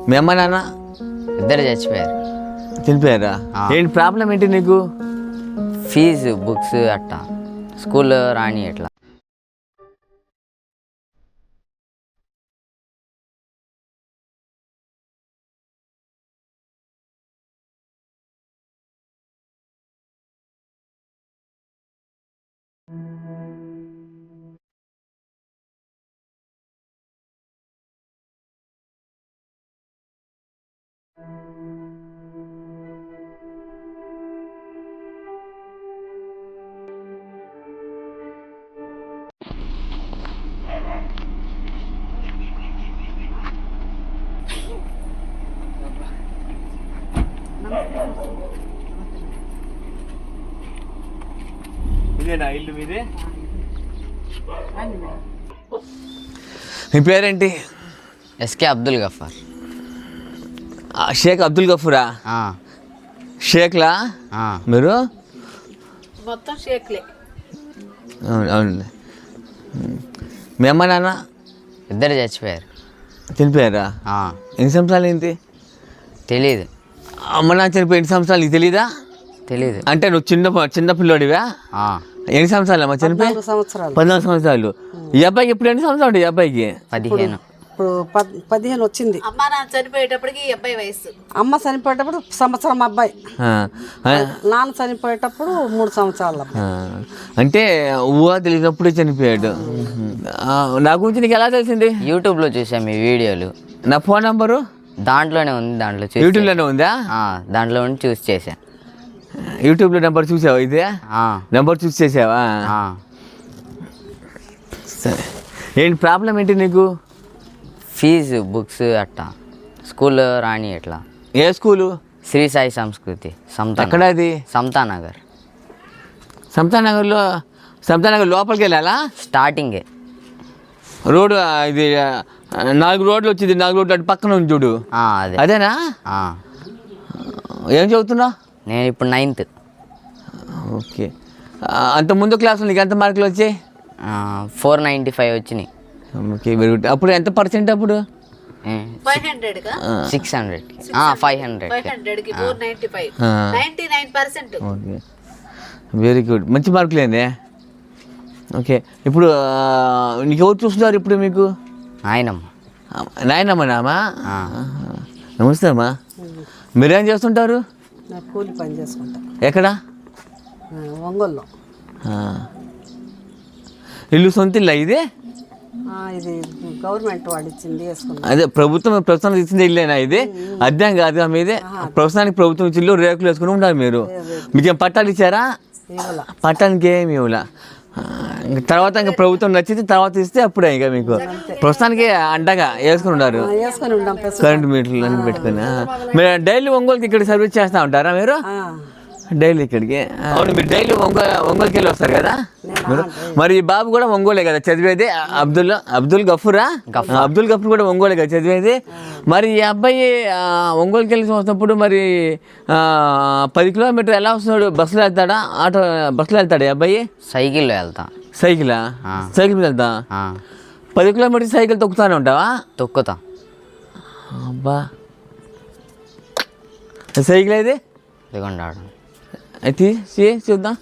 మీ అమ్మ నాన్న ఇద్దరు చచ్చిపోయారు. చనిపోయారా? ఏంటి ప్రాబ్లం ఏంటి నీకు? ఫీజు బుక్స్ అట్టా స్కూల్లో రాని ఎట్లా. ఇదేనా ఇల్లు మీదే? మీ పేరేంటి? ఎస్కే అబ్దుల్ గఫార్. షేక్ అబ్దుల్ గఫూరా? షేక్లా మీరు? మొత్తం షేక్లే. అవునండి. మీ అమ్మ నాన్న ఇద్దరు చచ్చిపోయారు. చనిపోయారా? ఎన్ని సంవత్సరాలు ఏంటి? తెలీదు. అమ్మ నాన్న చనిపోయి ఎన్ని సంవత్సరాలు నీకు తెలీదా? తెలీదు. అంటే నువ్వు చిన్న పిల్లోడివా? ఎన్ని సంవత్సరాలు అమ్మా చనిపోయి? 14 సంవత్సరాలు. ఈ అబ్బాయికి ఇప్పుడు ఎన్ని సంవత్సరాలు ఉంటాయి? ఈ అబ్బాయికి 15. ఇప్పుడు 15 వచ్చింది. అమ్మ నాన్న చనిపోయేటప్పటికి ఈ అబ్బాయి వయసు. అమ్మ చనిపోయేటప్పుడు సంవత్సరం అబ్బాయి. నాన్న చనిపోయేటప్పుడు 3 సంవత్సరాల అబ్బాయి. అంటే ఊహ తెలియనప్పుడే చనిపోయాడు. నా గురించి నీకు ఎలా తెలిసింది? యూట్యూబ్లో చూసాం మీ వీడియోలు. నా ఫోన్ నంబరు దాంట్లోనే ఉంది. దాంట్లో యూట్యూబ్లోనే ఉందా? దాంట్లో ఉండి చూసి చేసా. యూట్యూబ్లో నెంబర్ చూసావా? ఇదే నెంబర్ చూసి చేసావా? సరే. ఏంటి ప్రాబ్లం ఏంటి నీకు? ఫీజు బుక్స్ అట్టా స్కూల్లో రాని ఎట్లా. ఏ స్కూలు? శ్రీ సాయి సంస్కృతి సమతా. ఎక్కడ అది? సమతానగర్. సమతానగర్ లోపలికి వెళ్ళాలా? స్టార్టింగే రోడ్డు ఇది 4 రోడ్లు వచ్చింది. 4 రోడ్లు అటు పక్కన ఉంది చూడు. అదేనా? ఏం చదువుతున్నావు? నేను ఇప్పుడు 9th. ఓకే. అంత ముందు క్లాసులో నీకు ఎంత మార్కులు వచ్చాయి? 495 వచ్చినాయి. Okay, very good. అప్పుడు ఎంత పర్సెంట్ అప్పుడు? 500గా 600కి 500కి 500కి 495 99%. Okay, very good. మంచి మార్కులేండి. ఓకే, ఇప్పుడు నీకు ఎవరు చూస్తున్నారు ఇప్పుడు మీకు? నాయనమ్మ నామా? నమస్తే అమ్మా. మీరేం చేస్తుంటారు? కూలి పని చేసుకుంటా. ఎక్కడ? ఒంగోలులో. ఇల్లు సొంత ఇల్లు ఇది? ఇది గవర్నమెంట్ వాడు ఇచ్చింది, వేసుకున్నా. అదే ప్రస్తుతం ఇచ్చింది ఇల్లేనా ఇది? అద్దెం కాదు మీదే? ప్రస్తుతానికి ప్రభుత్వం ఇచ్చి ఇల్లు రేకులు వేసుకుని ఉంటారు మీరు. మీకేం పట్టాలు ఇచ్చారా? పట్టానికి ఏమి ఇవ్వలా. తర్వాత ఇంకా ప్రభుత్వం నచ్చితే తర్వాత ఇస్తే అప్పుడే ఇంకా మీకు. ప్రస్తుతానికి అండగా వేసుకుని ఉన్నారు కరెంట్ మీటర్లు అన్ని పెట్టుకుని. మీరు డైలీ ఒంగోలుకి ఇక్కడ సర్వీస్ చేస్తూ ఉంటారా మీరు? డైలీ ఇక్కడికి? అవును, మీరు డైలీ ఒంగోలుకి వెళ్ళి వస్తారు కదా మీరు. మరి ఈ బాబు కూడా ఒంగోలే కదా చదివేది? అబ్దుల్ గఫూరా? అబ్దుల్ గఫూర్ కూడా ఒంగోలే కదా చదివేది? మరి ఈ అబ్బాయి ఒంగోలుకి వెళ్ళి వస్తున్నప్పుడు మరి 10 కిలోమీటర్లు ఎలా వస్తున్నాడు? బస్సులో వెళ్తాడా? బస్సులో వెళ్తాడా ఈ అబ్బాయి? సైకిల్లో వెళ్తా. సైకిల్ మీద వెళ్తా? 10 కిలోమీటర్లు సైకిల్ తొక్కుతానే ఉంటావా? తొక్కుతా. అబ్బా, సైకిల్ అయితే ఇదిగొండాడు. అయితే చూద్దాం.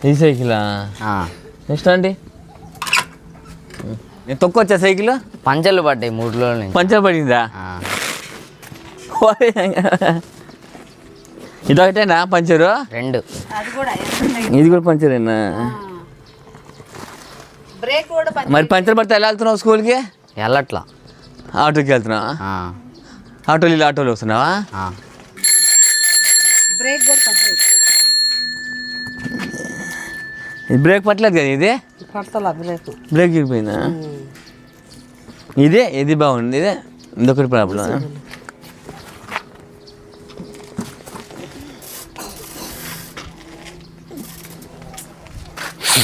ఈ సైకిలా? నెక్స్ట్ అండి, తొక్కొచ్చా సైకిల్? పంచర్లు పడ్డాయి 3 రోజుల నుంచి. పంచర్ పడిందా? ఇదొకటేనా పంచరు? 2. ఇది కూడా పంచరేనా? మరి పంచర్ పడితే ఎలా వెళ్తున్నావు స్కూల్కి? వెళ్ళట్లా. ఆటోకి వెళ్తున్నావా? ఆటోలో వస్తున్నావా? ఇది బ్రేక్ పట్టలేదు కదా? ఇది బ్రేక్ ఇరిపోయిందా? ఇది బాగుంది. ఇదొకటి ప్రాబ్లం.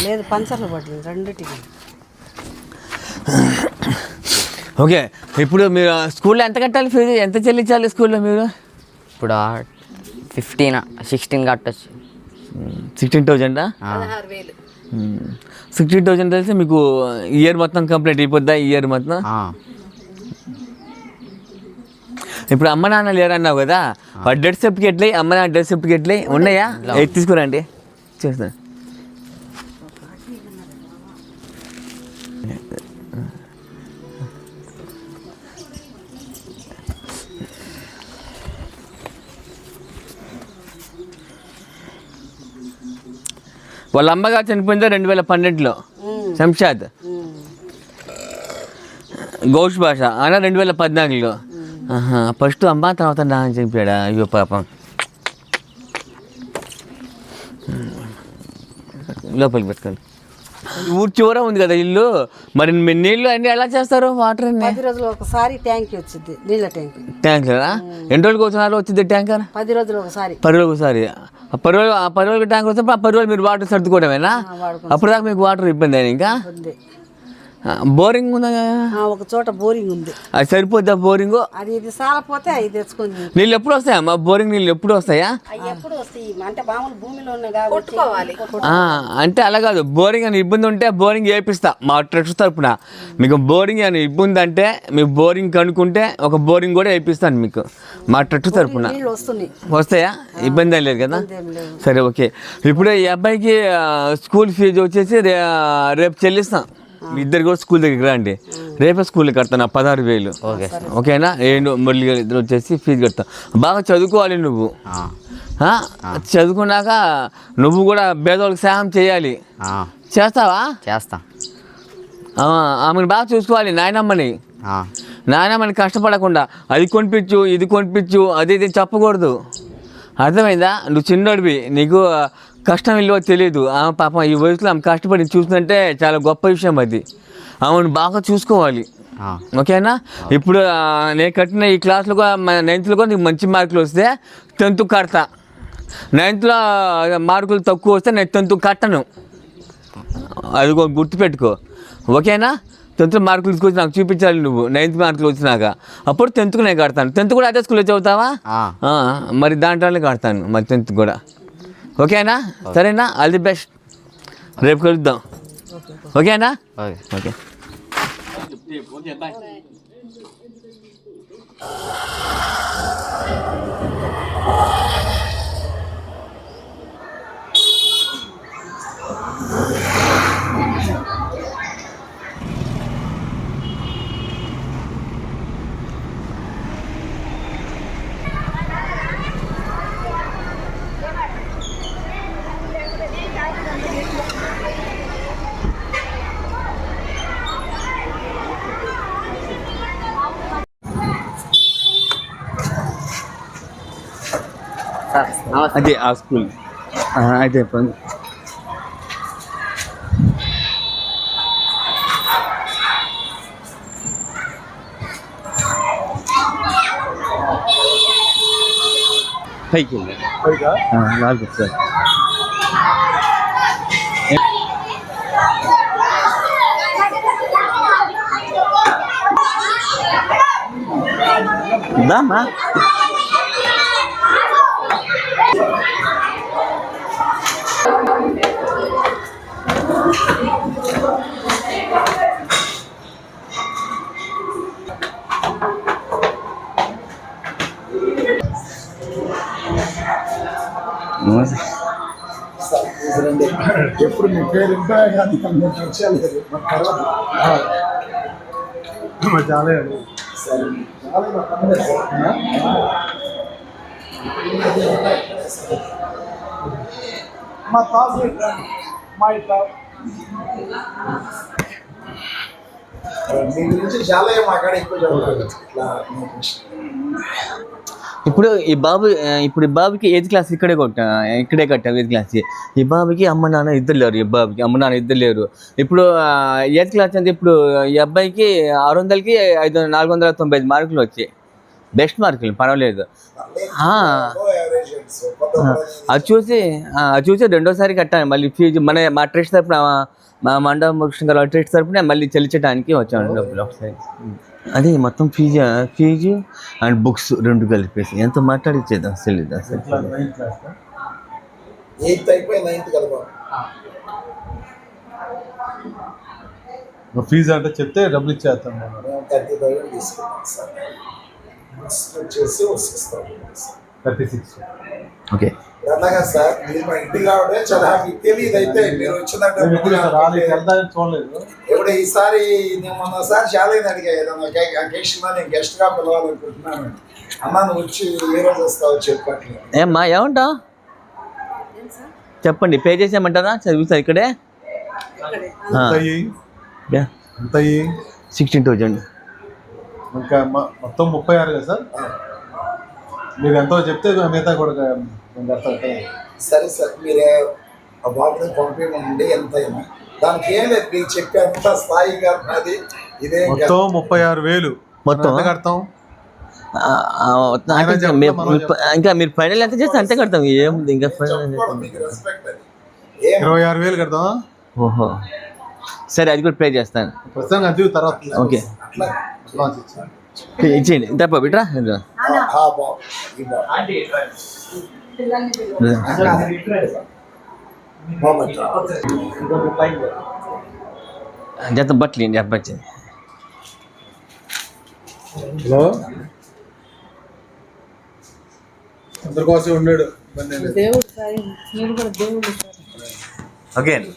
లేదు, పంచర్లు పట్టింది రెండింటికి. ఓకే, ఇప్పుడు మీరు స్కూల్లో ఎంత కట్టాలి ఫీజు, ఎంత చెల్లించాలి స్కూల్లో మీరు? ఇప్పుడు 16 కట్టచ్చు. 16,000. 16,000. 16,000 తెలిసి మీకు ఇయర్ మొత్తం కంప్లీట్ అయిపోద్దా? ఇయర్ మొత్తం. ఇప్పుడు అమ్మ నాన్న లేరన్నావు కదా, డెత్ సర్టిఫికేట్లు, అమ్మ నాన్న డెత్ సర్టిఫికేట్లు ఉన్నాయా? తీసుకురండి, చేస్తాను. వాళ్ళ అమ్మగారు చనిపోయిందా 2012లో, శంషాద్ గౌష్ భాష. అలా 2014లో. ఫస్ట్ అమ్మ, తర్వాత నాన్న చనిపోయాడా? అయ్యో పాపం. లోపలికి పెట్టుకోండి. ఊరు చివర ఉంది కదా ఇల్లు, మరి నీళ్ళు అన్నీ ఎలా చేస్తారు? వాటర్ అన్ని 10 రోజులు ఒకసారి ట్యాంక్ వచ్చింది, నీళ్ళ ట్యాంక్. ట్యాంకరా? ఎన్ని రోజులకి వచ్చినారు వచ్చింది ట్యాంకర్? 10 రోజులు ఒకసారి. 10 రోజులకు ఒకసారి. 10 రోజులకి ట్యాంకర్ వస్తే 10 రోజులు మీరు వాటర్ సర్దుకోవడమేనా? అప్పుడు దాకా మీకు వాటర్ ఇబ్బంది అయినా? ఇంకా బోరింగ్ ఉందా? ఒక చోట బోరింగ్ ఉంది. అది సరిపోద్దా బోరింగ్? అది ఇది సాలపోతే అవి తెచ్చుకొని. నీళ్ళు ఎప్పుడు వస్తాయా? మా బోరింగ్ నీళ్ళు ఎప్పుడు వస్తాయా? ఎప్పుడు వస్తాయి అంటే మామూలు భూమిలో కొట్టుకోవాలి. అంటే అలా కాదు, బోరింగ్ అని ఇబ్బంది ఉంటే బోరింగ్ వేపిస్తా మా ట్రస్ట్ తరపున. మీకు బోరింగ్ అని ఇబ్బంది అంటే మీకు బోరింగ్ కనుక్కుంటే ఒక బోరింగ్ కూడా వేపిస్తాను మీకు మా ట్రస్ట్ తరపున. వస్తాయా? ఇబ్బంది ఏం లేదు కదా? సరే, ఓకే. ఇప్పుడు ఈ అబ్బాయికి స్కూల్ ఫీజు వచ్చేసి రేపు చెల్లిస్తాం. ఇద్దరు కూడా స్కూల్ దగ్గరికి రండి, రేపే స్కూల్కి కడతాను 16,000. ఓకేనా? మళ్ళీ ఇద్దరు వచ్చేసి ఫీజు కడతాం. బాగా చదువుకోవాలి నువ్వు. చదువుకున్నాక నువ్వు కూడా పేదవాళ్ళకి సహాయం చేయాలి. చేస్తావా? చేస్తా. ఆమెను బాగా చూసుకోవాలి, నాయనమ్మని కష్టపడకుండా అది కొనిపించు, ఇది కొనిపించు, అది ఇది చెప్పకూడదు. అర్థమైందా? నువ్వు చిన్నోడివి, నీకు కష్టం విలువ తెలియదు. ఆమె పాపం ఈ వయసులో ఆమె కష్టపడి చూస్తుంటే చాలా గొప్ప విషయం అది. ఆమెను బాగా చూసుకోవాలి. ఓకేనా? ఇప్పుడు నేను కట్టిన ఈ క్లాస్లో కూడా 9th కూడా నీకు మంచి మార్కులు వస్తే 10th కడతా. 9th మార్కులు తక్కువ వస్తే నేను 10th కట్టను. అది గుర్తుపెట్టుకో. ఓకేనా? 10th మార్కులు తీసుకొచ్చి నాకు చూపించాలి నువ్వు. 9th మార్కులు వచ్చినాక అప్పుడు 10th నేను కడతాను. 10th కూడా అదే స్కూల్లో చదువుతావా? మరి దాంట్లోనే కడతాను మరి 10th కూడా. ఓకేనా? సరేనా? All the best. రేపు కలుద్దాం. ఓకేనా? ఓకే. అదే ఆ స్కూల్ అయితే చెప్పండి. పైకి నాలుగు సార్. దామా ఎప్పుడు మీ పేరు ఇంకా కానీ వచ్చేయాలి చాలా మా తాత మా ఇట్లా మీ గురించి చాలా మాట్లాడే ఎక్కువ చదువుతారు. ఇప్పుడు ఈ బాబుకి 8th క్లాస్ ఇక్కడే కట్టావు 8th క్లాస్. ఈ బాబుకి అమ్మ నాన్న ఇద్దరు లేరు. ఈ బాబుకి అమ్మ నాన్న ఇద్దరు లేరు. ఇప్పుడు 8th క్లాస్ అంటే ఇప్పుడు ఈ అబ్బాయికి 600కి 495 మార్కులు వచ్చాయి. బెస్ట్ మార్కులు, పర్వాలేదు. అది చూసి రెండోసారి కట్టాను మళ్ళీ ఫీజు. మా ట్రస్ట్ తరపున మా మండపం కృష్ణ గారు ట్రేడ్స్ తరపున మళ్ళీ చెల్లించడానికి వచ్చాను డబ్బులు ఒకసారి. అదే మొత్తం ఫీజు అండ్ బుక్స్ 2 కలిపేసి ఎంత మాట్లాడిచ్చేది అసలు ఇది అసలు. 8th అయిపోయి 9th కదా బాబు. ఫీజు అంటే చెప్తే డబ్బులు ఇచ్చేస్తాం. మేము 30,000 తీసుకున్నాం సార్. వచ్చేసి 36. ఓకే అలాగా సార్ మీరు మా ఇంటికి రావడే చాలా హ్యాపీ. తెలియదు అయితే మీరు వచ్చిందంటే చూడలేదు. ఎప్పుడు ఈసారి నేను మొన్నసారి చాలా అడిగా ఏదన్నా అకేషన్లో నేను గెస్ట్గా పిలవాలనుకుంటున్నాను. అన్నా నువ్వు వచ్చి ఏ రోజు వస్తావు చెప్పట్లేదు. ఏమ్మా ఏమంటావు చెప్పండి, పే చేసేయమంటారా? చదివిస్తా ఇక్కడే. ఎంత 16,000. ఇంకా మొత్తం 36 కదా సార్. మీరు ఎంతో చెప్తే మిగతా కూడా సరే సార్ మీరు ఆ బాబుని పంపించండి ఎంతైనా. దానికి ఏం లేదు మీకు చెప్పేంత స్థాయిగా అది ఇదే. మొత్తం 36,000 మొత్తం ఎంత కడతాం? ఇంకా మీరు ఫైనల్ ఎంత చేస్తే అంతే కడతాం. ఏముంది ఇంకా ఫైనల్. మీకు రెస్పెక్ట్ అది. 26,000 కడతాం. ఓహో సరే, అది కూడా పే చేస్తాను. ప్రస్తుతానికి అది తర్వాత ఓకే అట్లా ఇచ్చేయండి. తప్ప బిట్రా ఆ బాబు ఈ బాబు జత బట్టలు ఏంటి అబ్బాయి. హలో, అందరి కోసం ఉన్నాడు. దేవుడు సార్, మీరు కూడా దేవుడు సార్. ఓకే అండి.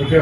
ఓకే.